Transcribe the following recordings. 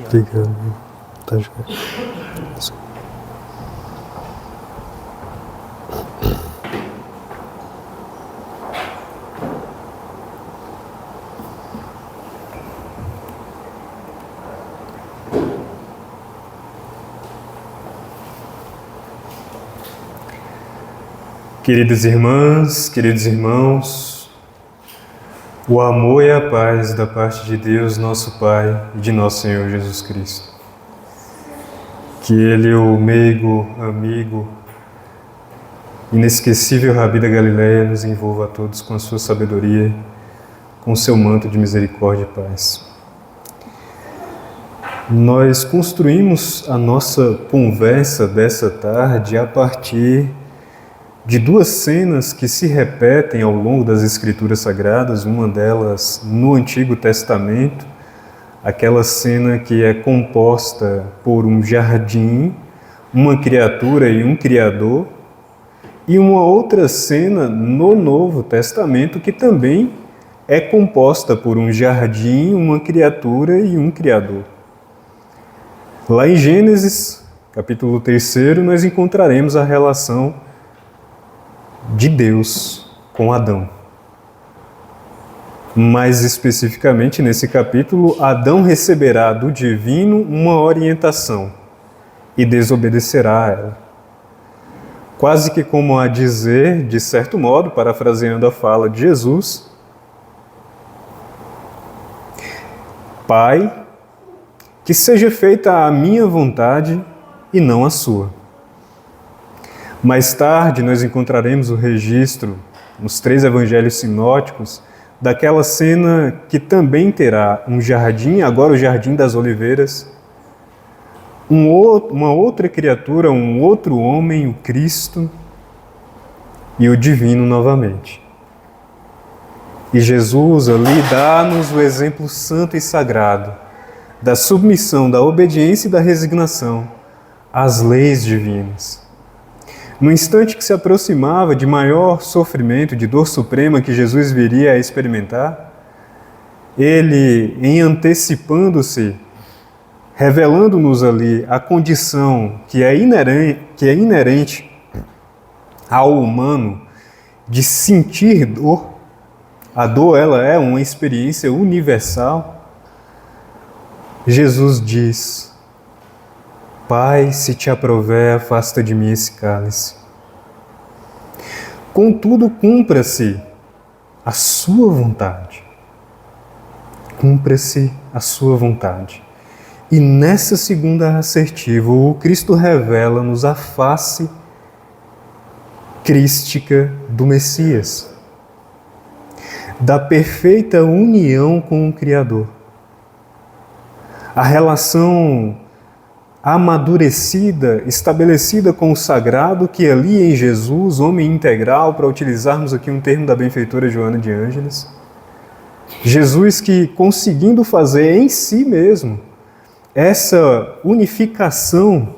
Obrigado. Tá joia. Queridas irmãs, queridos irmãos, o amor e a paz da parte de Deus, nosso Pai, e de nosso Senhor Jesus Cristo. Que Ele, o meigo, amigo, inesquecível Rabi da Galileia, nos envolva a todos com a sua sabedoria, com o seu manto de misericórdia e paz. Nós construímos a nossa conversa dessa tarde a partir de duas cenas que se repetem ao longo das Escrituras Sagradas, uma delas no Antigo Testamento, aquela cena que é composta por um jardim, uma criatura e um criador, e uma outra cena no Novo Testamento que também é composta por um jardim, uma criatura e um criador. Lá em Gênesis, capítulo 3, nós encontraremos a relação de Deus com Adão. Mais especificamente, nesse capítulo, Adão receberá do divino uma orientação e desobedecerá a ela. Quase que como a dizer, de certo modo, parafraseando a fala de Jesus: Pai, que seja feita a minha vontade e não a sua. Mais tarde, nós encontraremos o registro, nos 3 evangelhos sinóticos, daquela cena que também terá um jardim, agora o Jardim das Oliveiras, uma outra criatura, um outro homem, o Cristo, e o divino novamente. E Jesus ali dá-nos o exemplo santo e sagrado da submissão, da obediência e da resignação às leis divinas. No instante que se aproximava de maior sofrimento, de dor suprema que Jesus viria a experimentar, ele, em antecipando-se, revelando-nos ali a condição que é inerente ao humano de sentir dor, a dor ela é uma experiência universal, Jesus diz: Pai, se te aprouver, afasta de mim esse cálice. Contudo, cumpra-se a sua vontade. Cumpra-se a sua vontade. E nessa segunda assertiva, o Cristo revela-nos a face crística do Messias, da perfeita união com o Criador. A relação amadurecida, estabelecida com o sagrado, que ali em Jesus, homem integral, para utilizarmos aqui um termo da benfeitora Joana de Ângeles, Jesus que, conseguindo fazer em si mesmo essa unificação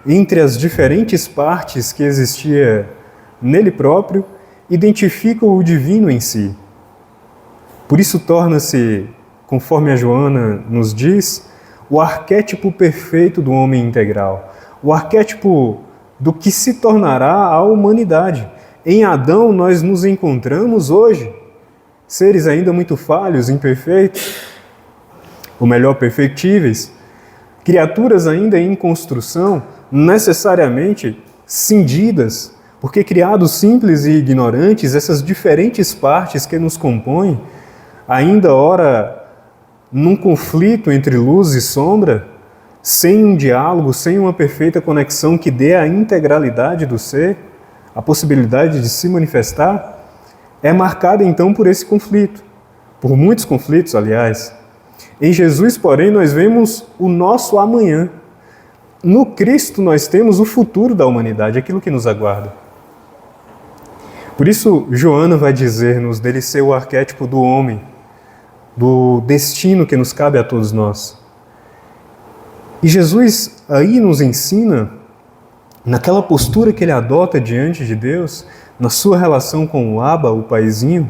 entre as diferentes partes que existia nele próprio, identifica o divino em si. Por isso torna-se, conforme a Joana nos diz, o arquétipo perfeito do homem integral, o arquétipo do que se tornará a humanidade. Em Adão nós nos encontramos hoje, seres ainda muito falhos, imperfeitos, ou melhor, perfectíveis, criaturas ainda em construção, necessariamente cindidas, porque criados simples e ignorantes, essas diferentes partes que nos compõem, ainda ora num conflito entre luz e sombra, sem um diálogo, sem uma perfeita conexão que dê a integralidade do ser, a possibilidade de se manifestar, é marcada então por esse conflito, por muitos conflitos, aliás. Em Jesus, porém, nós vemos o nosso amanhã. No Cristo nós temos o futuro da humanidade, aquilo que nos aguarda. Por isso, Joana vai dizer-nos dele ser o arquétipo do homem, do destino que nos cabe a todos nós. E Jesus aí nos ensina, naquela postura que ele adota diante de Deus, na sua relação com o Abba, o Paizinho,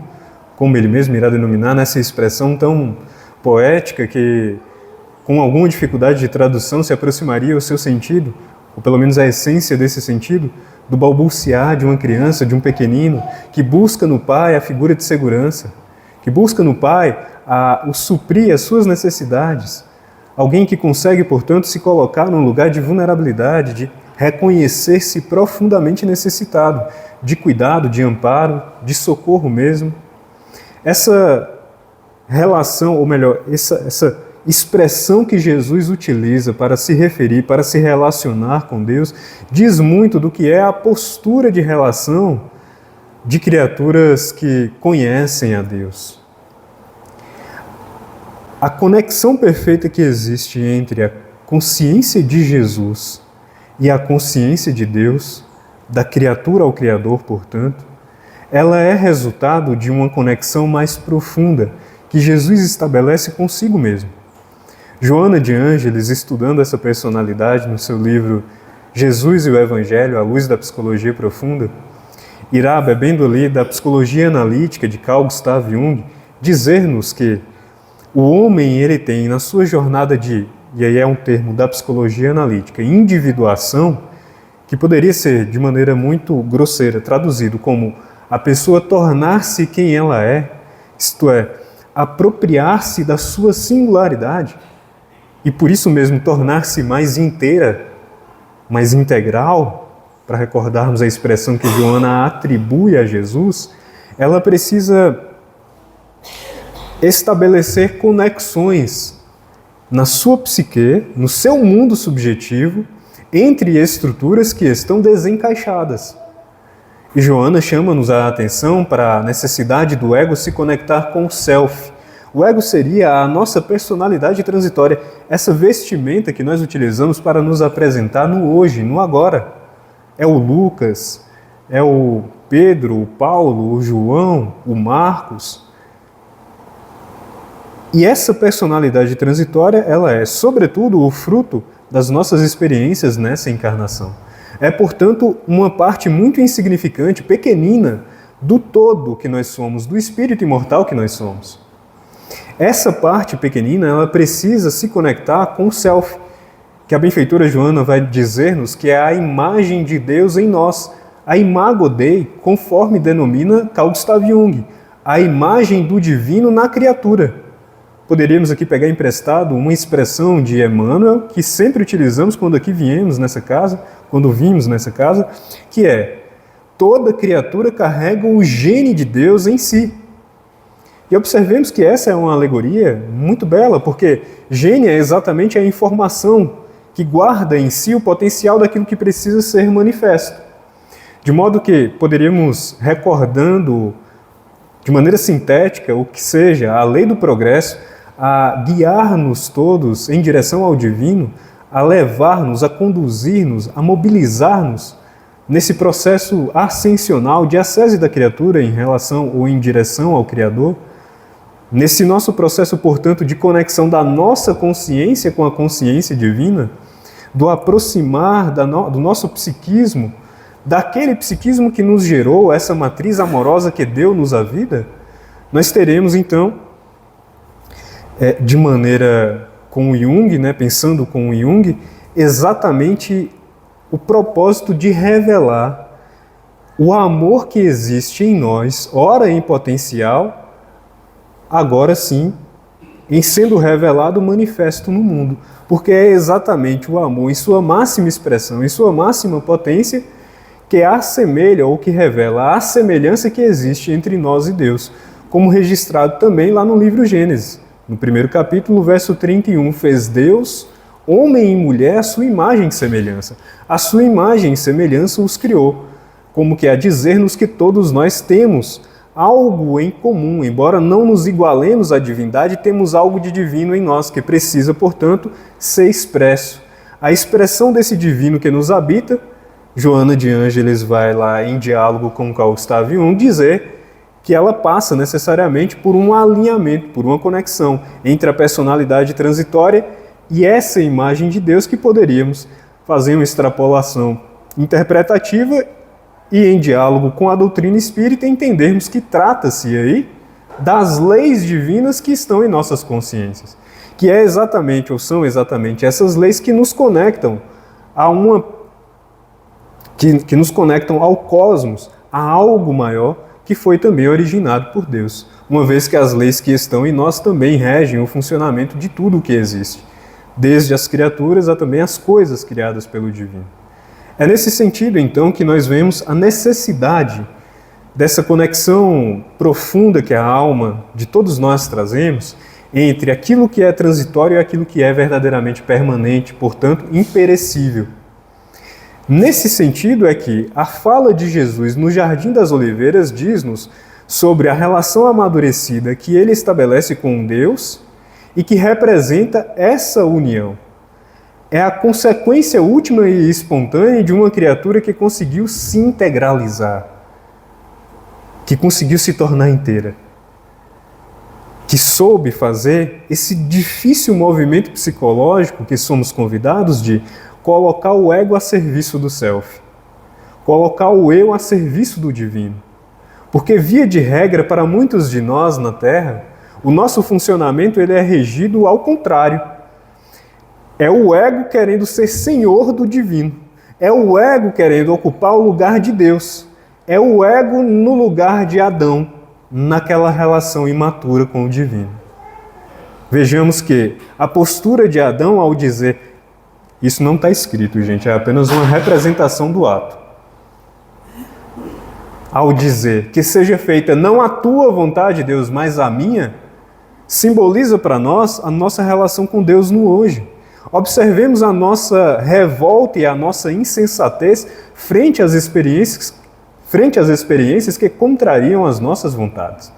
como ele mesmo irá denominar, nessa expressão tão poética que, com alguma dificuldade de tradução, se aproximaria ao seu sentido, ou pelo menos a essência desse sentido, do balbuciar de uma criança, de um pequenino, que busca no pai a figura de segurança, que busca no pai o suprir as suas necessidades. Alguém que consegue, portanto, se colocar num lugar de vulnerabilidade, de reconhecer-se profundamente necessitado, de cuidado, de amparo, de socorro mesmo. Essa relação, ou melhor, essa expressão que Jesus utiliza para se referir, para se relacionar com Deus, diz muito do que é a postura de relação de criaturas que conhecem a Deus. A conexão perfeita que existe entre a consciência de Jesus e a consciência de Deus, da criatura ao Criador, portanto, ela é resultado de uma conexão mais profunda que Jesus estabelece consigo mesmo. Joana de Ângeles, estudando essa personalidade no seu livro Jesus e o Evangelho, à luz da psicologia profunda, irá, bebendo ali da psicologia analítica de Carl Gustav Jung, dizer-nos que o homem ele tem na sua jornada de, e aí é um termo da psicologia analítica, individuação, que poderia ser de maneira muito grosseira traduzido como a pessoa tornar-se quem ela é, isto é, apropriar-se da sua singularidade e por isso mesmo tornar-se mais inteira, mais integral, para recordarmos a expressão que Joana atribui a Jesus, ela precisa estabelecer conexões na sua psique, no seu mundo subjetivo, entre estruturas que estão desencaixadas. E Joana chama-nos a atenção para a necessidade do ego se conectar com o self. O ego seria a nossa personalidade transitória, essa vestimenta que nós utilizamos para nos apresentar no hoje, no agora. É o Lucas, é o Pedro, o Paulo, o João, o Marcos. E essa personalidade transitória, ela é, sobretudo, o fruto das nossas experiências nessa encarnação. É, portanto, uma parte muito insignificante, pequenina, do todo que nós somos, do espírito imortal que nós somos. Essa parte pequenina, ela precisa se conectar com o self, que a benfeitora Joana vai dizer-nos que é a imagem de Deus em nós, a imago Dei, conforme denomina Carl Gustav Jung, a imagem do divino na criatura. Poderíamos aqui pegar emprestado uma expressão de Emmanuel, que sempre utilizamos quando aqui viemos nessa casa, quando vimos nessa casa, que é: toda criatura carrega o gene de Deus em si. E observemos que essa é uma alegoria muito bela, porque gene é exatamente a informação que guarda em si o potencial daquilo que precisa ser manifesto. De modo que poderíamos, recordando de maneira sintética o que seja a lei do progresso, a guiar-nos todos em direção ao divino, a levar-nos, a conduzir-nos, a mobilizar-nos nesse processo ascensional de ascese da criatura em relação ou em direção ao Criador, nesse nosso processo, portanto, de conexão da nossa consciência com a consciência divina, do aproximar do nosso psiquismo, daquele psiquismo que nos gerou essa matriz amorosa que deu-nos a vida, nós teremos então, de maneira com o Jung, pensando com o Jung, exatamente o propósito de revelar o amor que existe em nós, ora em potencial, agora sim, em sendo revelado manifesto no mundo, porque é exatamente o amor em sua máxima expressão, em sua máxima potência, que assemelha ou que revela a semelhança que existe entre nós e Deus, como registrado também lá no livro Gênesis. No primeiro capítulo, verso 31, fez Deus, homem e mulher, a sua imagem e semelhança. A sua imagem e semelhança os criou, como que a dizer-nos que todos nós temos algo em comum, embora não nos igualemos à divindade, temos algo de divino em nós, que precisa, portanto, ser expresso. A expressão desse divino que nos habita, Joana de Ângeles vai lá em diálogo com Carl Gustav Jung dizer que ela passa necessariamente por um alinhamento, por uma conexão entre a personalidade transitória e essa imagem de Deus, que poderíamos fazer uma extrapolação interpretativa e em diálogo com a doutrina espírita entendermos que trata-se aí das leis divinas que estão em nossas consciências, que é exatamente, ou são exatamente essas leis que nos conectam a que nos conectam ao cosmos, a algo maior que foi também originado por Deus, uma vez que as leis que estão em nós também regem o funcionamento de tudo o que existe, desde as criaturas a também as coisas criadas pelo Divino. É nesse sentido, então, que nós vemos a necessidade dessa conexão profunda que a alma de todos nós trazemos entre aquilo que é transitório e aquilo que é verdadeiramente permanente, portanto, imperecível. Nesse sentido é que a fala de Jesus no Jardim das Oliveiras diz-nos sobre a relação amadurecida que ele estabelece com Deus e que representa essa união. É a consequência última e espontânea de uma criatura que conseguiu se integralizar, que conseguiu se tornar inteira, que soube fazer esse difícil movimento psicológico que somos convidados de colocar o ego a serviço do self, colocar o eu a serviço do divino. Porque, via de regra, para muitos de nós na Terra, o nosso funcionamento ele é regido ao contrário. É o ego querendo ser senhor do divino. É o ego querendo ocupar o lugar de Deus. É o ego no lugar de Adão, naquela relação imatura com o divino. Vejamos que a postura de Adão ao dizer, isso não está escrito, gente, é apenas uma representação do ato. Ao dizer que seja feita não a tua vontade, Deus, mas a minha, simboliza para nós a nossa relação com Deus no hoje. Observemos a nossa revolta e a nossa insensatez frente às experiências que contrariam as nossas vontades.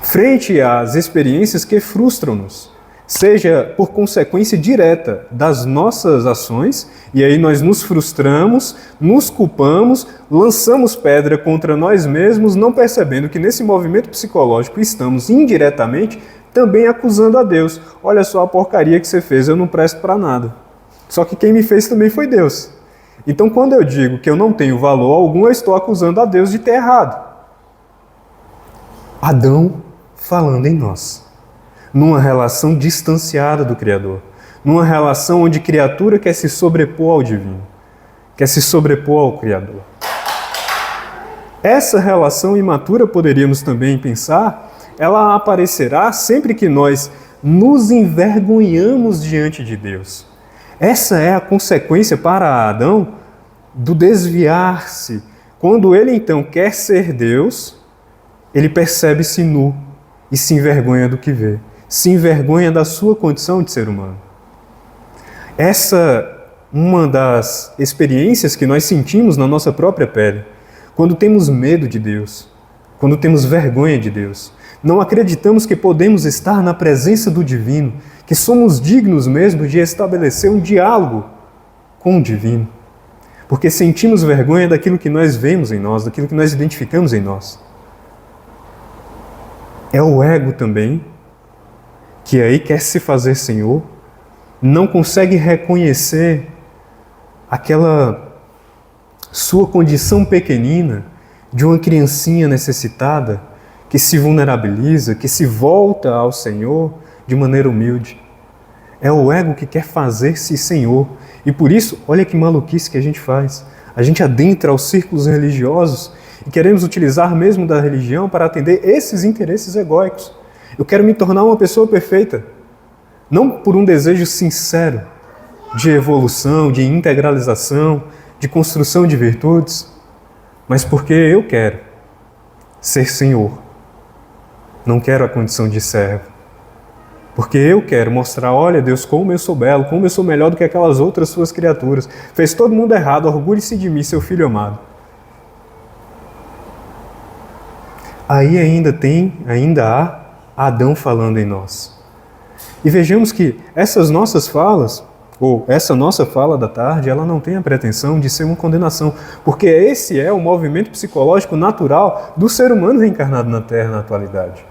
Frente às experiências que frustram-nos, seja por consequência direta das nossas ações, e aí nós nos frustramos, nos culpamos, lançamos pedra contra nós mesmos, não percebendo que nesse movimento psicológico estamos indiretamente também acusando a Deus. Olha só a porcaria que você fez, eu não presto para nada. Só que quem me fez também foi Deus. Então, quando eu digo que eu não tenho valor algum, eu estou acusando a Deus de ter errado. Adão falando em nós, numa relação distanciada do Criador, numa relação onde criatura quer se sobrepor ao divino, quer se sobrepor ao Criador. Essa relação imatura, poderíamos também pensar, ela aparecerá sempre que nós nos envergonhamos diante de Deus. Essa é a consequência para Adão do desviar-se. Quando ele então quer ser Deus, ele percebe-se nu e se envergonha do que vê. Se envergonha da sua condição de ser humano. Essa é uma das experiências que nós sentimos na nossa própria pele. Quando temos medo de Deus, quando temos vergonha de Deus, não acreditamos que podemos estar na presença do divino, que somos dignos mesmo de estabelecer um diálogo com o divino. Porque sentimos vergonha daquilo que nós vemos em nós, daquilo que nós identificamos em nós. É o ego também, que aí quer se fazer Senhor, não consegue reconhecer aquela sua condição pequenina de uma criancinha necessitada, que se vulnerabiliza, que se volta ao Senhor de maneira humilde. É o ego que quer fazer-se Senhor. E por isso, olha que maluquice que a gente faz. A gente adentra aos círculos religiosos e queremos utilizar mesmo da religião para atender esses interesses egóicos. Eu quero me tornar uma pessoa perfeita, não por um desejo sincero de evolução, de integralização, de construção de virtudes, mas porque eu quero ser Senhor. Não quero a condição de servo. Porque eu quero mostrar, olha Deus, como eu sou belo, como eu sou melhor do que aquelas outras suas criaturas. Fez todo mundo errado, orgulhe-se de mim, seu filho amado. Aí ainda há Adão falando em nós. E vejamos que essas nossas falas, ou essa nossa fala da tarde, ela não tem a pretensão de ser uma condenação, porque esse é o movimento psicológico natural do ser humano reencarnado na Terra na atualidade.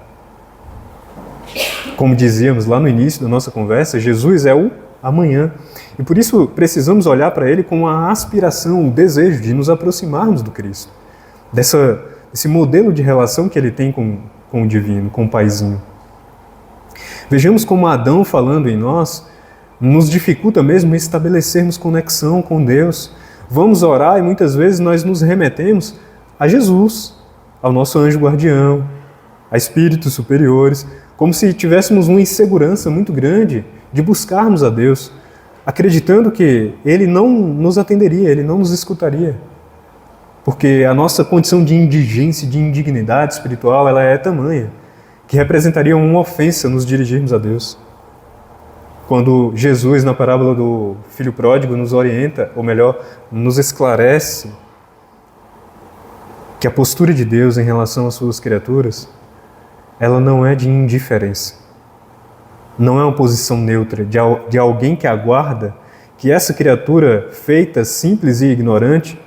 Como dizíamos lá no início da nossa conversa, Jesus é o amanhã. E por isso precisamos olhar para Ele com a aspiração, o desejo de nos aproximarmos do Cristo. esse modelo de relação que ele tem com o divino, com o paizinho. Vejamos como Adão, falando em nós, nos dificulta mesmo estabelecermos conexão com Deus. Vamos orar e muitas vezes nós nos remetemos a Jesus, ao nosso anjo guardião, a espíritos superiores, como se tivéssemos uma insegurança muito grande de buscarmos a Deus, acreditando que Ele não nos atenderia, Ele não nos escutaria. Porque a nossa condição de indigência, de indignidade espiritual, ela é tamanha, que representaria uma ofensa nos dirigirmos a Deus. Quando Jesus, na parábola do filho pródigo, nos orienta, ou melhor, nos esclarece que a postura de Deus em relação às suas criaturas, ela não é de indiferença. Não é uma posição neutra de alguém que aguarda que essa criatura feita, simples e ignorante,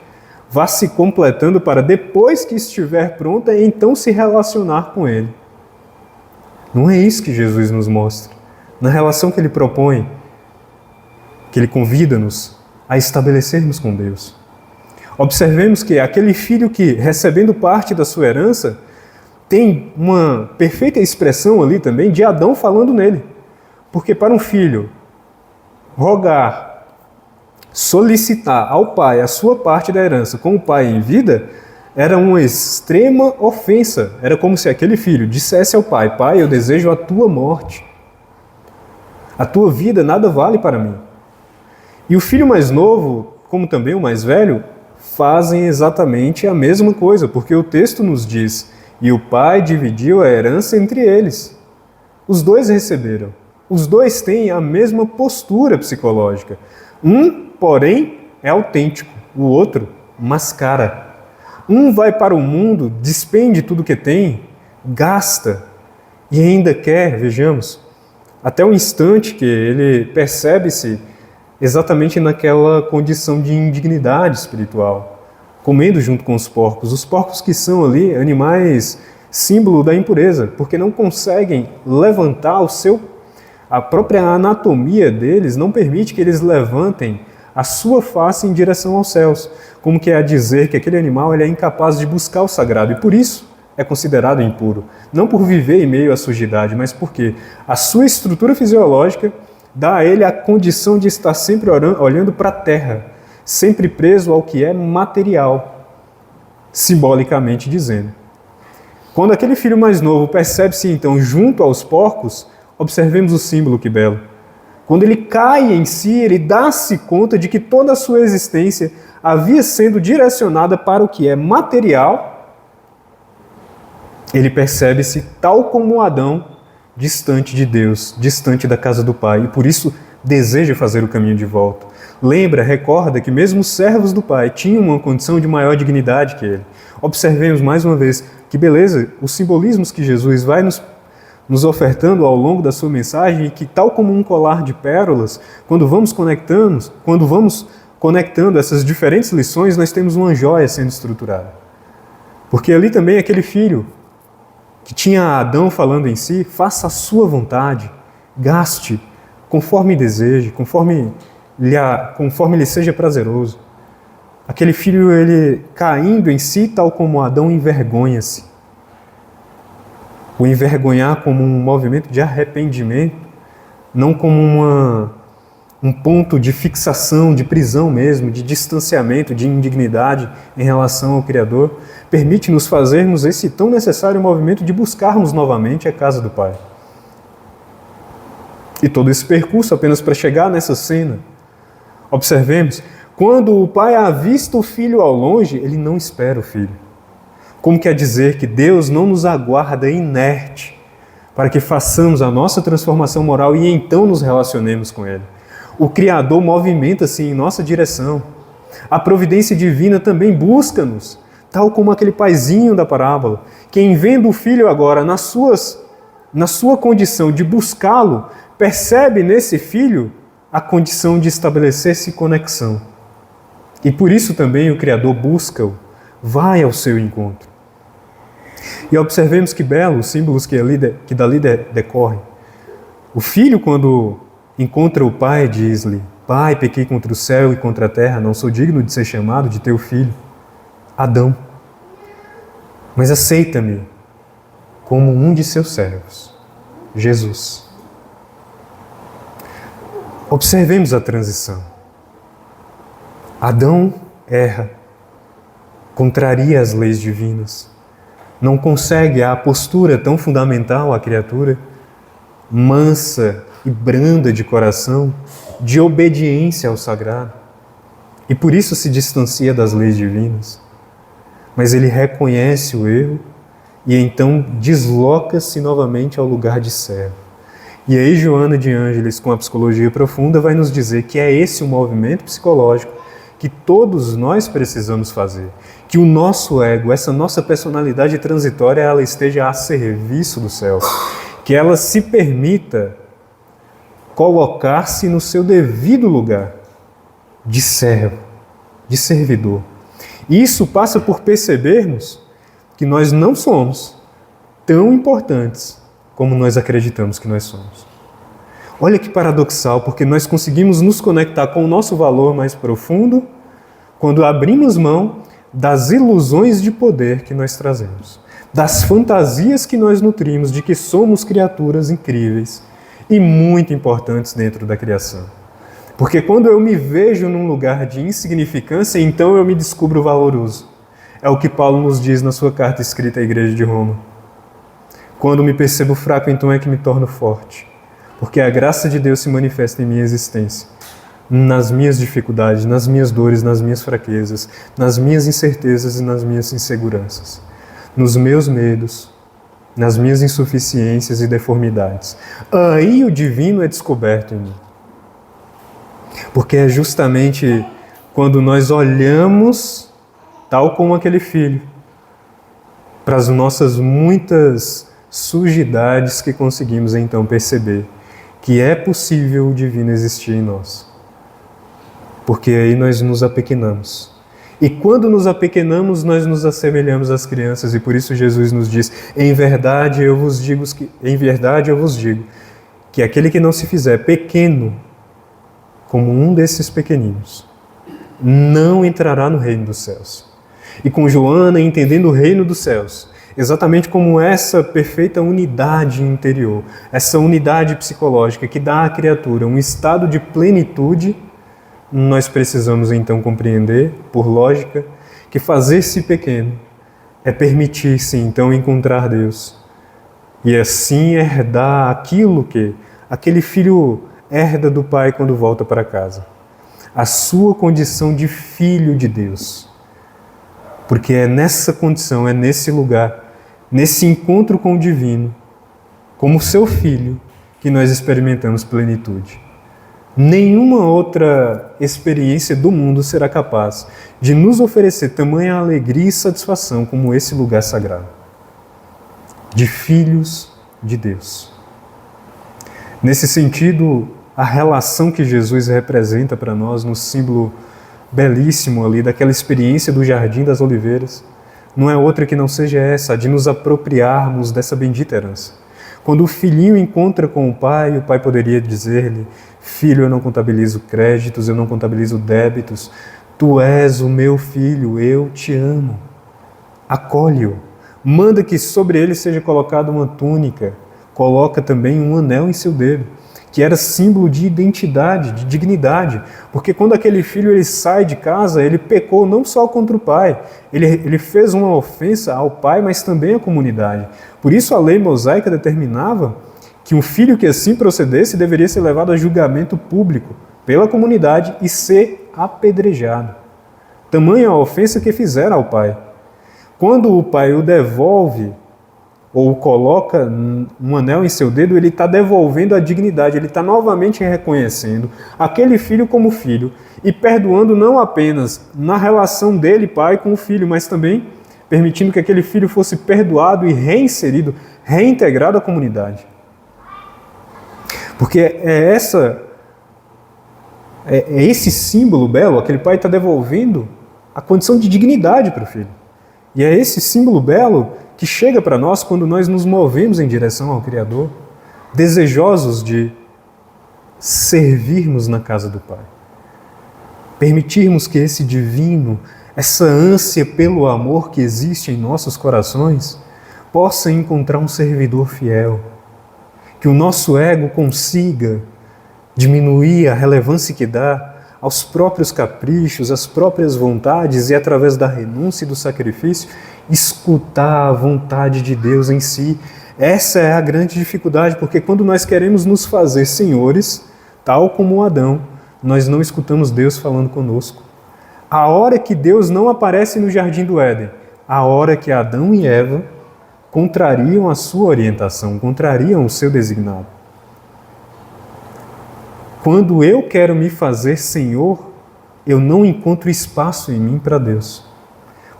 vá se completando para, depois que estiver pronta, então se relacionar com Ele. Não é isso que Jesus nos mostra. Na relação que Ele propõe, que Ele convida-nos a estabelecermos com Deus. Observemos que aquele filho que, recebendo parte da sua herança, tem uma perfeita expressão ali também de Adão falando nele. Porque para um filho rogar, solicitar ao pai a sua parte da herança com o pai em vida, era uma extrema ofensa. Era como se aquele filho dissesse ao pai: pai, eu desejo a tua morte. A tua vida nada vale para mim. E o filho mais novo, como também o mais velho, fazem exatamente a mesma coisa, porque o texto nos diz: e o pai dividiu a herança entre eles. Os dois receberam. Os dois têm a mesma postura psicológica. Um, porém, é autêntico, o outro mascara. Um vai para o mundo, despende tudo que tem, gasta e ainda quer, vejamos, até o instante que ele percebe-se exatamente naquela condição de indignidade espiritual, comendo junto com os porcos que são ali animais símbolo da impureza, porque não conseguem levantar a própria anatomia deles não permite que eles levantem a sua face em direção aos céus, como que é a dizer que aquele animal ele é incapaz de buscar o sagrado e por isso é considerado impuro. Não por viver em meio à sujidade, mas porque a sua estrutura fisiológica dá a ele a condição de estar sempre olhando para a terra, sempre preso ao que é material, simbolicamente dizendo. Quando aquele filho mais novo percebe-se então junto aos porcos, observemos o símbolo que belo. Quando ele cai em si, ele dá-se conta de que toda a sua existência havia sendo direcionada para o que é material. Ele percebe-se tal como Adão, distante de Deus, distante da casa do Pai, e por isso deseja fazer o caminho de volta. Lembra, recorda que mesmo os servos do Pai tinham uma condição de maior dignidade que ele. Observemos mais uma vez que beleza, os simbolismos que Jesus vai nos ofertando ao longo da sua mensagem, e que tal como um colar de pérolas, quando vamos conectando essas diferentes lições, nós temos uma joia sendo estruturada. Porque ali também aquele filho que tinha Adão falando em si, faça a sua vontade, gaste conforme deseje, conforme lhe seja prazeroso. Aquele filho, ele caindo em si, tal como Adão, envergonha-se. O envergonhar como um movimento de arrependimento, não como um ponto de fixação, de prisão mesmo, de distanciamento, de indignidade em relação ao Criador, permite-nos fazermos esse tão necessário movimento de buscarmos novamente a casa do Pai. E todo esse percurso apenas para chegar nessa cena. Observemos, quando o pai avista o filho ao longe, ele não espera o filho. Como quer dizer que Deus não nos aguarda inerte para que façamos a nossa transformação moral e então nos relacionemos com Ele. O Criador movimenta-se em nossa direção. A providência divina também busca-nos, tal como aquele paizinho da parábola, que em vendo o filho agora na sua condição de buscá-lo, percebe nesse filho a condição de estabelecer-se conexão. E por isso também o Criador busca-o, vai ao seu encontro. E observemos que belos símbolos que dali decorrem. O filho, quando encontra o pai, diz-lhe: Pai, pequei contra o céu e contra a terra, não sou digno de ser chamado de teu filho. Adão. mas aceita-me como um de seus servos, Jesus. Observemos a transição. Adão erra, contraria as leis divinas, não consegue a postura tão fundamental à criatura, mansa e branda de coração, de obediência ao sagrado, e por isso se distancia das leis divinas. Mas ele reconhece o erro e então desloca-se novamente ao lugar de servo. E aí Joana de Ângeles, com a psicologia profunda, vai nos dizer que é esse o movimento psicológico que todos nós precisamos fazer. Que o nosso ego, essa nossa personalidade transitória, ela esteja a serviço do céu. Que ela se permita colocar-se no seu devido lugar de servo, de servidor. E isso passa por percebermos que nós não somos tão importantes como nós acreditamos que nós somos. Olha que paradoxal, porque nós conseguimos nos conectar com o nosso valor mais profundo quando abrimos mão das ilusões de poder que nós trazemos, das fantasias que nós nutrimos de que somos criaturas incríveis e muito importantes dentro da criação. Porque quando eu me vejo num lugar de insignificância, então eu me descubro valoroso. É o que Paulo nos diz na sua carta escrita à Igreja de Roma. Quando me percebo fraco, então é que me torno forte. Porque a graça de Deus se manifesta em minha existência, nas minhas dificuldades, nas minhas dores, nas minhas fraquezas, nas minhas incertezas e nas minhas inseguranças, nos meus medos, nas minhas insuficiências e deformidades. Aí o divino é descoberto em mim. Porque é justamente quando nós olhamos, tal como aquele filho, para as nossas muitas sujidades que conseguimos então perceber que é possível o divino existir em nós. Porque aí nós nos apequenamos. E quando nos apequenamos, nós nos assemelhamos às crianças, e por isso Jesus nos diz: em verdade eu vos digo que aquele que não se fizer pequeno como um desses pequeninos, não entrará no reino dos céus. E com Joana, entendendo o reino dos céus, exatamente como essa perfeita unidade interior, essa unidade psicológica que dá à criatura um estado de plenitude, nós precisamos então compreender, por lógica, que fazer-se pequeno é permitir-se então encontrar Deus e assim herdar aquilo que aquele filho herda do pai quando volta para casa, a sua condição de filho de Deus. Porque é nessa condição, é nesse lugar, nesse encontro com o divino, como seu filho, que nós experimentamos plenitude. Nenhuma outra experiência do mundo será capaz de nos oferecer tamanha alegria e satisfação como esse lugar sagrado, de filhos de Deus. Nesse sentido, a relação que Jesus representa para nós no símbolo belíssimo ali daquela experiência do Jardim das Oliveiras, não é outra que não seja essa, a de nos apropriarmos dessa bendita herança. Quando o filhinho encontra com o pai poderia dizer-lhe: filho, eu não contabilizo créditos, eu não contabilizo débitos, tu és o meu filho, eu te amo. Acolhe-o, manda que sobre ele seja colocada uma túnica, coloca também um anel em seu dedo, que era símbolo de identidade, de dignidade, porque quando aquele filho ele sai de casa, ele pecou não só contra o pai, ele fez uma ofensa ao pai, mas também à comunidade. Por isso a lei mosaica determinava que um filho que assim procedesse deveria ser levado a julgamento público pela comunidade e ser apedrejado. Tamanha a ofensa que fizeram ao pai. Quando o pai o devolve ou coloca um anel em seu dedo, ele está devolvendo a dignidade, ele está novamente reconhecendo aquele filho como filho e perdoando não apenas na relação dele, pai, com o filho, mas também permitindo que aquele filho fosse perdoado e reinserido, reintegrado à comunidade. Porque é esse símbolo belo, aquele pai está devolvendo a condição de dignidade para o filho. E é esse símbolo belo que chega para nós quando nós nos movemos em direção ao Criador, desejosos de servirmos na casa do Pai. Permitirmos que esse divino, essa ânsia pelo amor que existe em nossos corações, possa encontrar um servidor fiel, que o nosso ego consiga diminuir a relevância que dá aos próprios caprichos, às próprias vontades e, através da renúncia e do sacrifício, escutar a vontade de Deus em si. Essa é a grande dificuldade, porque quando nós queremos nos fazer senhores, tal como Adão, nós não escutamos Deus falando conosco. A hora que Deus não aparece no Jardim do Éden, a hora que Adão e Eva contrariam a sua orientação, contrariam o seu designado. Quando eu quero me fazer Senhor, eu não encontro espaço em mim para Deus.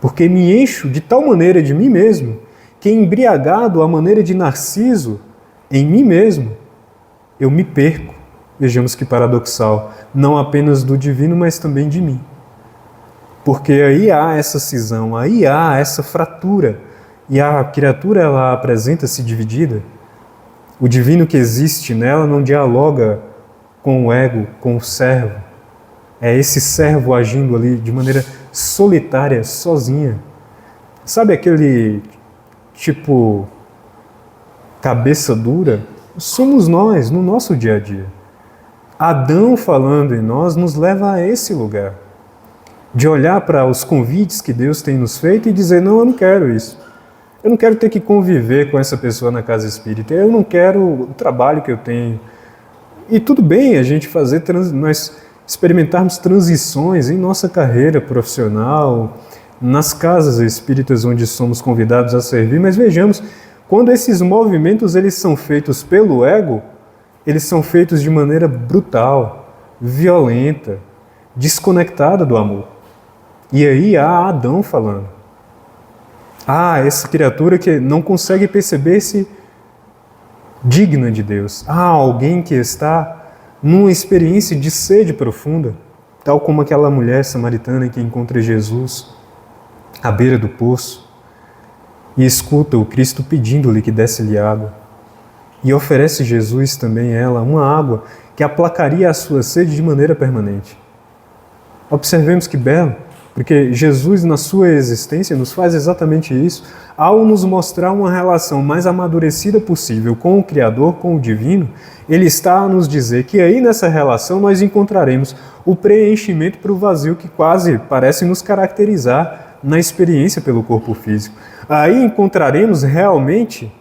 Porque me encho de tal maneira de mim mesmo, que embriagado à maneira de Narciso, em mim mesmo, eu me perco. Vejamos que paradoxal, não apenas do divino, mas também de mim. Porque aí há essa cisão, aí há essa fratura, e a criatura ela apresenta-se dividida. O divino que existe nela não dialoga com o ego, com o servo. É esse servo agindo ali de maneira solitária, sozinha. Sabe aquele tipo cabeça dura? Somos nós, no nosso dia a dia. Adão falando em nós nos leva a esse lugar. De olhar para os convites que Deus tem nos feito e dizer, não, eu não quero isso. Eu não quero ter que conviver com essa pessoa na casa espírita. Eu não quero o trabalho que eu tenho. E tudo bem a gente fazer, nós experimentarmos transições em nossa carreira profissional, nas casas espíritas onde somos convidados a servir, mas vejamos, quando esses movimentos eles são feitos pelo ego, eles são feitos de maneira brutal, violenta, desconectada do amor. E aí há Adão falando. Essa criatura que não consegue perceber-se digna de Deus. Alguém que está numa experiência de sede profunda, tal como aquela mulher samaritana que encontra Jesus à beira do poço e escuta o Cristo pedindo-lhe que desse-lhe água. E oferece Jesus também a ela uma água que aplacaria a sua sede de maneira permanente. Observemos que belo, porque Jesus, na sua existência, nos faz exatamente isso, ao nos mostrar uma relação mais amadurecida possível com o Criador, com o Divino, Ele está a nos dizer que aí nessa relação nós encontraremos o preenchimento para o vazio que quase parece nos caracterizar na experiência pelo corpo físico. Aí encontraremos realmente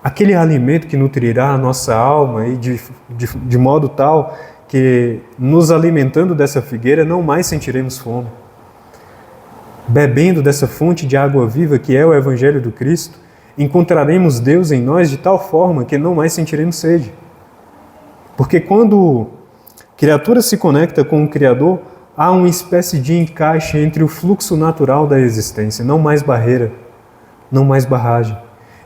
aquele alimento que nutrirá a nossa alma e de modo tal que, nos alimentando dessa figueira, não mais sentiremos fome. Bebendo dessa fonte de água viva que é o Evangelho do Cristo, encontraremos Deus em nós de tal forma que não mais sentiremos sede. Porque quando a criatura se conecta com o Criador, há uma espécie de encaixe entre o fluxo natural da existência, não mais barreira, não mais barragem.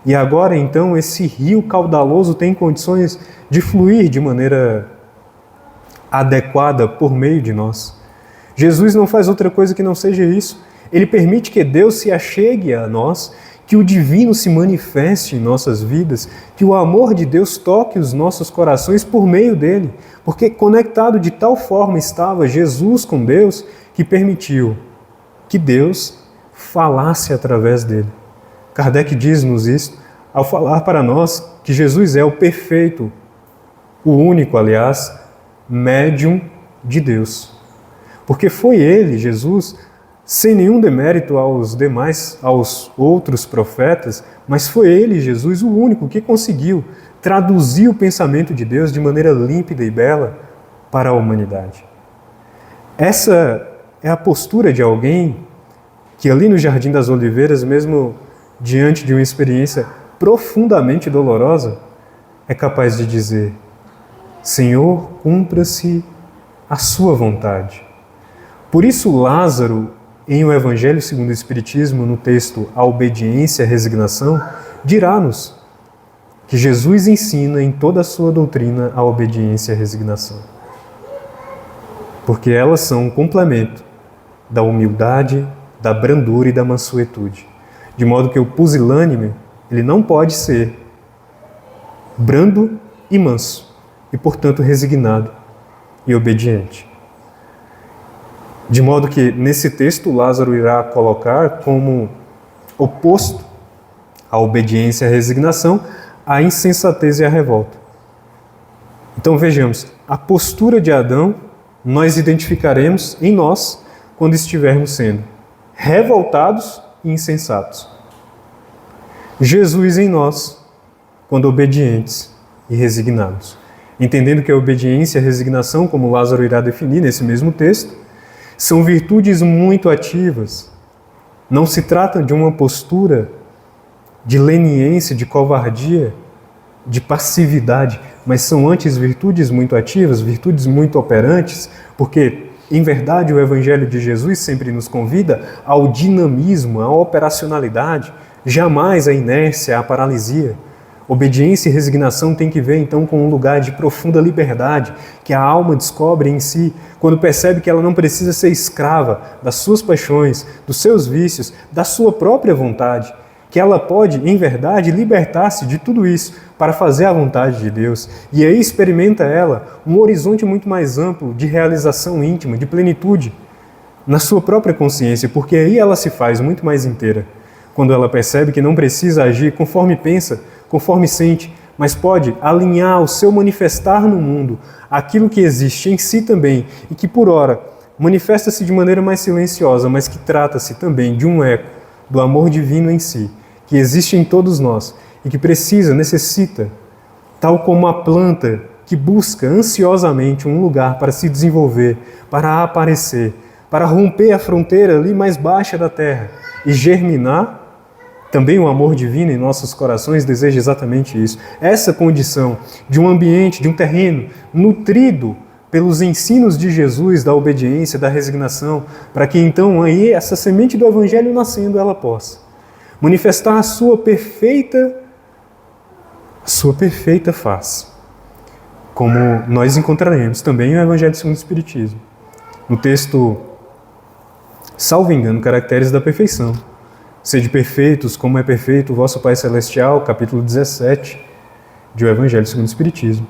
E agora, então, esse rio caudaloso tem condições de fluir de maneira adequada por meio de nós. Jesus não faz outra coisa que não seja isso. Ele permite que Deus se achegue a nós, que o divino se manifeste em nossas vidas, que o amor de Deus toque os nossos corações por meio dele, porque conectado de tal forma estava Jesus com Deus, que permitiu que Deus falasse através dele. Kardec diz-nos isso ao falar para nós que Jesus é o perfeito, o único, aliás, médium de Deus. Porque foi ele, Jesus, sem nenhum demérito aos outros profetas, mas foi ele, Jesus, o único que conseguiu traduzir o pensamento de Deus de maneira límpida e bela para a humanidade. Essa é a postura de alguém que ali no Jardim das Oliveiras, mesmo diante de uma experiência profundamente dolorosa, é capaz de dizer: Senhor, cumpra-se a sua vontade. Por isso Lázaro, em O Evangelho segundo o Espiritismo, no texto A Obediência e a Resignação, dirá-nos que Jesus ensina em toda a sua doutrina a obediência e a resignação. Porque elas são um complemento da humildade, da brandura e da mansuetude. De modo que o pusilânime, ele não pode ser brando e manso, e portanto resignado e obediente. De modo que, nesse texto, Lázaro irá colocar como oposto à obediência e à resignação, a insensatez e a revolta. Então vejamos, a postura de Adão nós identificaremos em nós quando estivermos sendo revoltados e insensatos. Jesus em nós quando obedientes e resignados. Entendendo que a obediência e a resignação, como Lázaro irá definir nesse mesmo texto, são virtudes muito ativas. Não se trata de uma postura de leniência, de covardia, de passividade, mas são antes virtudes muito ativas, virtudes muito operantes, porque, em verdade, o Evangelho de Jesus sempre nos convida ao dinamismo, à operacionalidade, jamais à inércia, à paralisia. Obediência e resignação tem que ver, então, com um lugar de profunda liberdade que a alma descobre em si, quando percebe que ela não precisa ser escrava das suas paixões, dos seus vícios, da sua própria vontade, que ela pode, em verdade, libertar-se de tudo isso para fazer a vontade de Deus. E aí experimenta ela um horizonte muito mais amplo de realização íntima, de plenitude, na sua própria consciência, porque aí ela se faz muito mais inteira, quando ela percebe que não precisa agir conforme pensa, conforme sente, mas pode alinhar o seu manifestar no mundo aquilo que existe em si também e que, por ora, manifesta-se de maneira mais silenciosa, mas que trata-se também de um eco do amor divino em si, que existe em todos nós e que precisa, necessita, tal como a planta que busca ansiosamente um lugar para se desenvolver, para aparecer, para romper a fronteira ali mais baixa da terra e germinar. Também o amor divino em nossos corações deseja exatamente isso. Essa condição de um ambiente, de um terreno nutrido pelos ensinos de Jesus, da obediência, da resignação, para que então aí essa semente do Evangelho nascendo ela possa manifestar a sua perfeita face, como nós encontraremos também no Evangelho segundo o Espiritismo. No texto, salvo engano, Caracteres da Perfeição. Sede perfeitos, como é perfeito o vosso Pai Celestial, capítulo 17, de O Evangelho segundo o Espiritismo.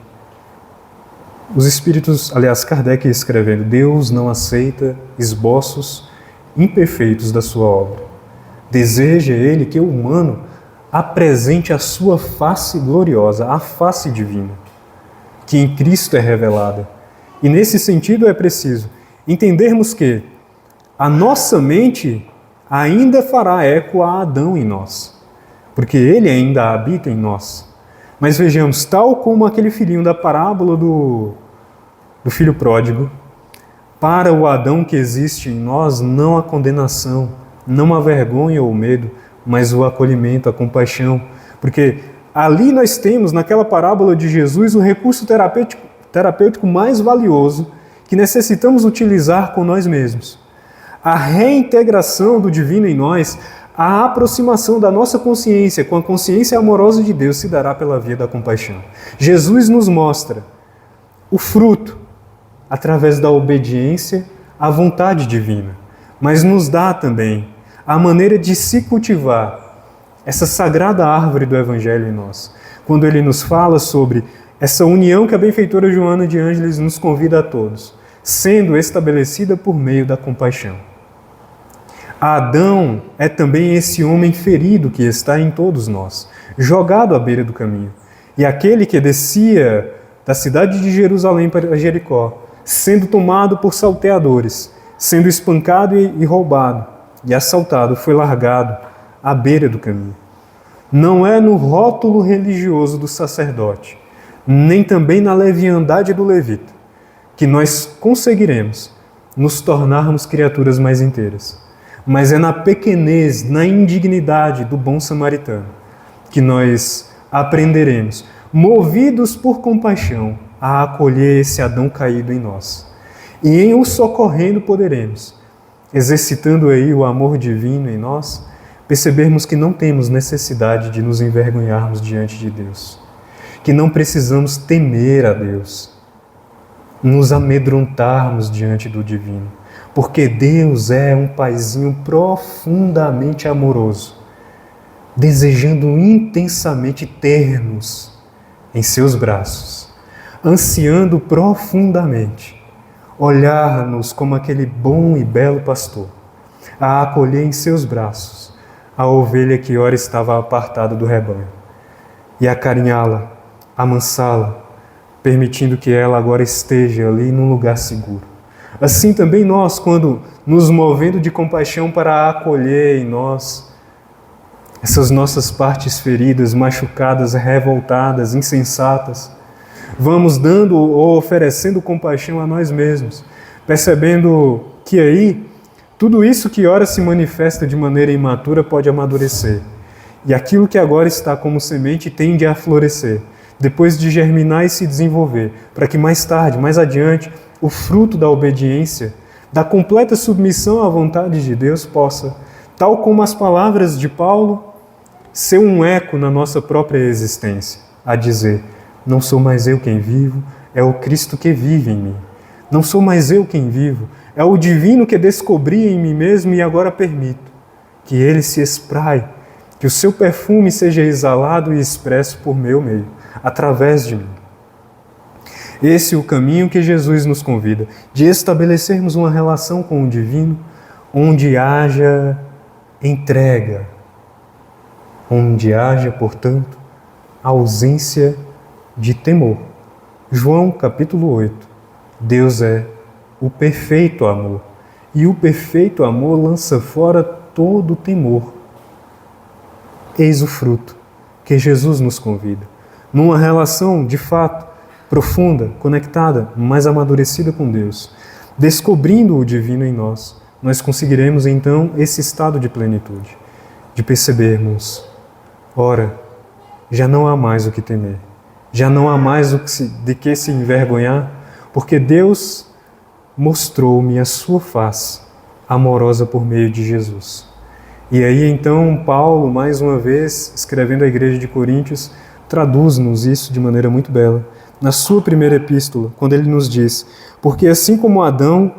Os Espíritos, aliás, Kardec escrevendo, Deus não aceita esboços imperfeitos da sua obra. Deseja Ele que o humano apresente a sua face gloriosa, a face divina, que em Cristo é revelada. E nesse sentido é preciso entendermos que a nossa mente ainda fará eco a Adão em nós, porque ele ainda habita em nós. Mas vejamos, tal como aquele filhinho da parábola do filho pródigo, para o Adão que existe em nós, não a condenação, não a vergonha ou o medo, mas o acolhimento, a compaixão, porque ali nós temos, naquela parábola de Jesus, o recurso terapêutico mais valioso que necessitamos utilizar com nós mesmos. A reintegração do divino em nós, a aproximação da nossa consciência com a consciência amorosa de Deus se dará pela via da compaixão. Jesus nos mostra o fruto através da obediência à vontade divina, mas nos dá também a maneira de se cultivar essa sagrada árvore do Evangelho em nós, quando ele nos fala sobre essa união que a benfeitora Joana de Ângeles nos convida a todos, sendo estabelecida por meio da compaixão. Adão é também esse homem ferido que está em todos nós, jogado à beira do caminho. E aquele que descia da cidade de Jerusalém para Jericó, sendo tomado por salteadores, sendo espancado e roubado e assaltado, foi largado à beira do caminho. Não é no rótulo religioso do sacerdote, nem também na leviandade do levita, que nós conseguiremos nos tornarmos criaturas mais inteiras. Mas é na pequenez, na indignidade do bom samaritano, que nós aprenderemos, movidos por compaixão, a acolher esse Adão caído em nós. E em o socorrendo poderemos, exercitando aí o amor divino em nós, percebermos que não temos necessidade de nos envergonharmos diante de Deus, que não precisamos temer a Deus, nos amedrontarmos diante do divino, porque Deus é um paizinho profundamente amoroso, desejando intensamente ter-nos em seus braços, ansiando profundamente olhar-nos como aquele bom e belo pastor, a acolher em seus braços a ovelha que ora estava apartada do rebanho, e acarinhá-la, amansá-la, permitindo que ela agora esteja ali num lugar seguro. Assim também nós, quando nos movendo de compaixão para acolher em nós essas nossas partes feridas, machucadas, revoltadas, insensatas, vamos dando ou oferecendo compaixão a nós mesmos, percebendo que aí tudo isso que ora se manifesta de maneira imatura pode amadurecer. E aquilo que agora está como semente tende a florescer, depois de germinar e se desenvolver, para que mais tarde, mais adiante, o fruto da obediência, da completa submissão à vontade de Deus possa, tal como as palavras de Paulo, ser um eco na nossa própria existência, a dizer: não sou mais eu quem vivo, é o Cristo que vive em mim. Não sou mais eu quem vivo, é o divino que descobri em mim mesmo e agora permito que ele se espraie, que o seu perfume seja exalado e expresso por meu meio, através de mim. Esse é o caminho que Jesus nos convida, de estabelecermos uma relação com o divino, onde haja entrega, onde haja, portanto, ausência de temor. João capítulo 8. Deus é o perfeito amor, e o perfeito amor lança fora todo temor. Eis o fruto que Jesus nos convida, numa relação de fato profunda, conectada, mais amadurecida com Deus, descobrindo o divino em nós, nós conseguiremos então esse estado de plenitude, de percebermos: ora, já não há mais o que temer, já não há mais de que se envergonhar, porque Deus mostrou-me a sua face amorosa por meio de Jesus. E aí então Paulo, mais uma vez, escrevendo à igreja de Coríntios, traduz-nos isso de maneira muito bela, na sua primeira epístola, quando ele nos diz: porque assim como Adão,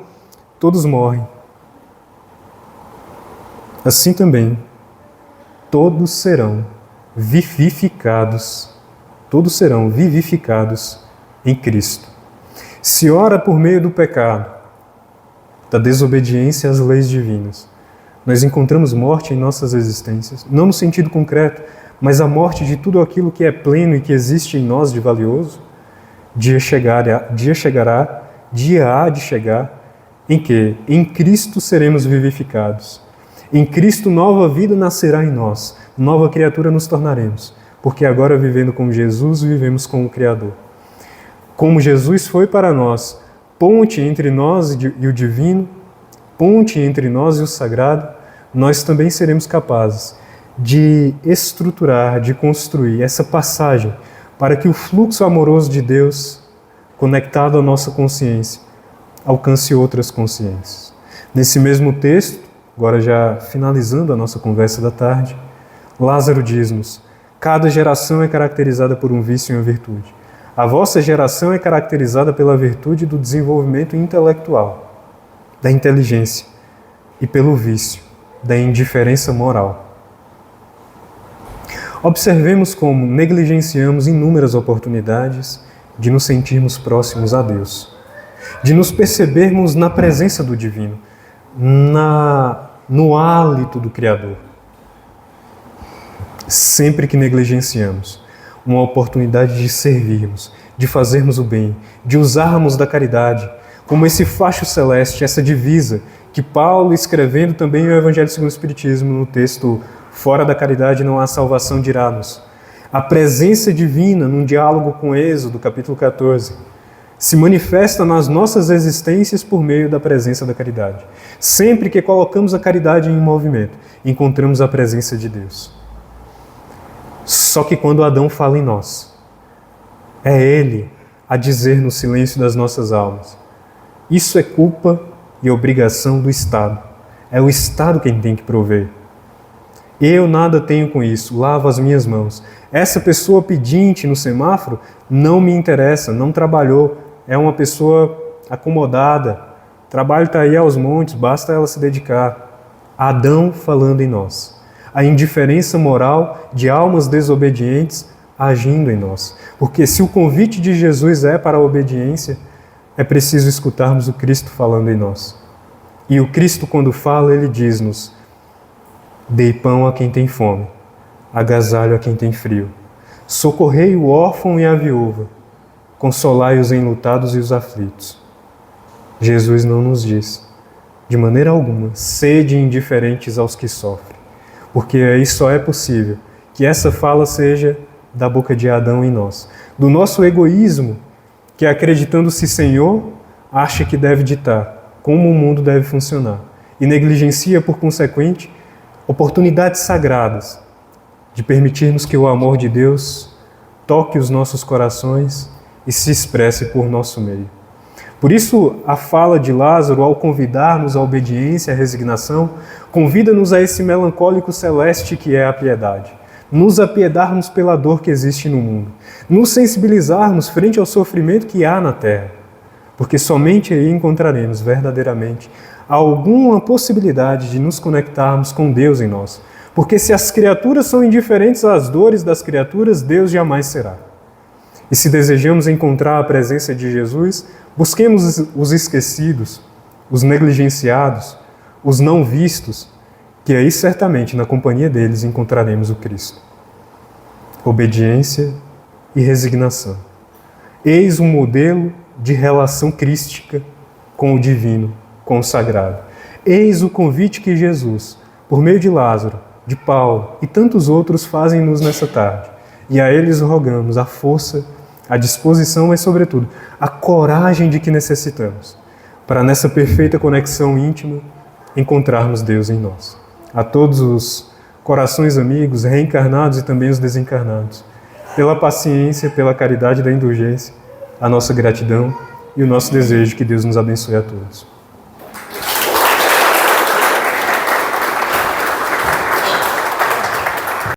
todos morrem, assim também todos serão vivificados em Cristo. Se ora por meio do pecado, da desobediência às leis divinas, nós encontramos morte em nossas existências, não no sentido concreto, mas a morte de tudo aquilo que é pleno e que existe em nós de valioso. Dia há de chegar em que em Cristo seremos vivificados. Em Cristo nova vida nascerá em nós, nova criatura nos tornaremos, porque agora vivendo com Jesus, vivemos com o Criador. Como Jesus foi para nós ponte entre nós e o divino, ponte entre nós e o sagrado, nós também seremos capazes de estruturar, de construir essa passagem para que o fluxo amoroso de Deus, conectado à nossa consciência, alcance outras consciências. Nesse mesmo texto, agora já finalizando a nossa conversa da tarde, Lázaro diz-nos: cada geração é caracterizada por um vício e uma virtude. A vossa geração é caracterizada pela virtude do desenvolvimento intelectual, da inteligência, e pelo vício, da indiferença moral. Observemos como negligenciamos inúmeras oportunidades de nos sentirmos próximos a Deus, de nos percebermos na presença do divino, no hálito do Criador. Sempre que negligenciamos uma oportunidade de servirmos, de fazermos o bem, de usarmos da caridade, como esse facho celeste, essa divisa que Paulo, escrevendo também o Evangelho segundo o Espiritismo, no texto Fora da caridade não há salvação, dirá-nos. A presença divina, num diálogo com Êxodo, capítulo 14, se manifesta nas nossas existências por meio da presença da caridade. Sempre que colocamos a caridade em movimento, encontramos a presença de Deus. Só que quando Adão fala em nós, é Ele a dizer no silêncio das nossas almas: isso é culpa e obrigação do Estado. É o Estado quem tem que prover. Eu nada tenho com isso, lavo as minhas mãos. Essa pessoa pedinte no semáforo não me interessa, não trabalhou, é uma pessoa acomodada, o trabalho está aí aos montes, basta ela se dedicar. Adão falando em nós. A indiferença moral de almas desobedientes agindo em nós. Porque se o convite de Jesus é para a obediência, é preciso escutarmos o Cristo falando em nós. E o Cristo, quando fala, ele diz-nos: dei pão a quem tem fome, agasalho a quem tem frio, socorrei o órfão e a viúva, consolai os enlutados e os aflitos. Jesus não nos diz, de maneira alguma, sede indiferentes aos que sofrem, porque aí só é possível que essa fala seja da boca de Adão em nós, do nosso egoísmo, que acreditando-se Senhor, acha que deve ditar como o mundo deve funcionar e negligencia, por consequente, oportunidades sagradas de permitirmos que o amor de Deus toque os nossos corações e se expresse por nosso meio. Por isso, a fala de Lázaro, ao convidar-nos à obediência e à resignação, convida-nos a esse melancólico celeste que é a piedade. Nos apiedarmos pela dor que existe no mundo, nos sensibilizarmos frente ao sofrimento que há na terra, porque somente aí encontraremos verdadeiramente alguma possibilidade de nos conectarmos com Deus em nós. Porque se as criaturas são indiferentes às dores das criaturas, Deus jamais será. E se desejamos encontrar a presença de Jesus, busquemos os esquecidos, os negligenciados, os não vistos, que aí certamente na companhia deles encontraremos o Cristo. Obediência e resignação. Eis um modelo de relação crística com o divino, com o sagrado. Eis o convite que Jesus, por meio de Lázaro, de Paulo e tantos outros fazem-nos nessa tarde. E a eles rogamos a força, a disposição, mas sobretudo a coragem de que necessitamos, para nessa perfeita conexão íntima encontrarmos Deus em nós. A todos os corações amigos, reencarnados e também os desencarnados, pela paciência, pela caridade da indulgência, a nossa gratidão e o nosso desejo que Deus nos abençoe a todos.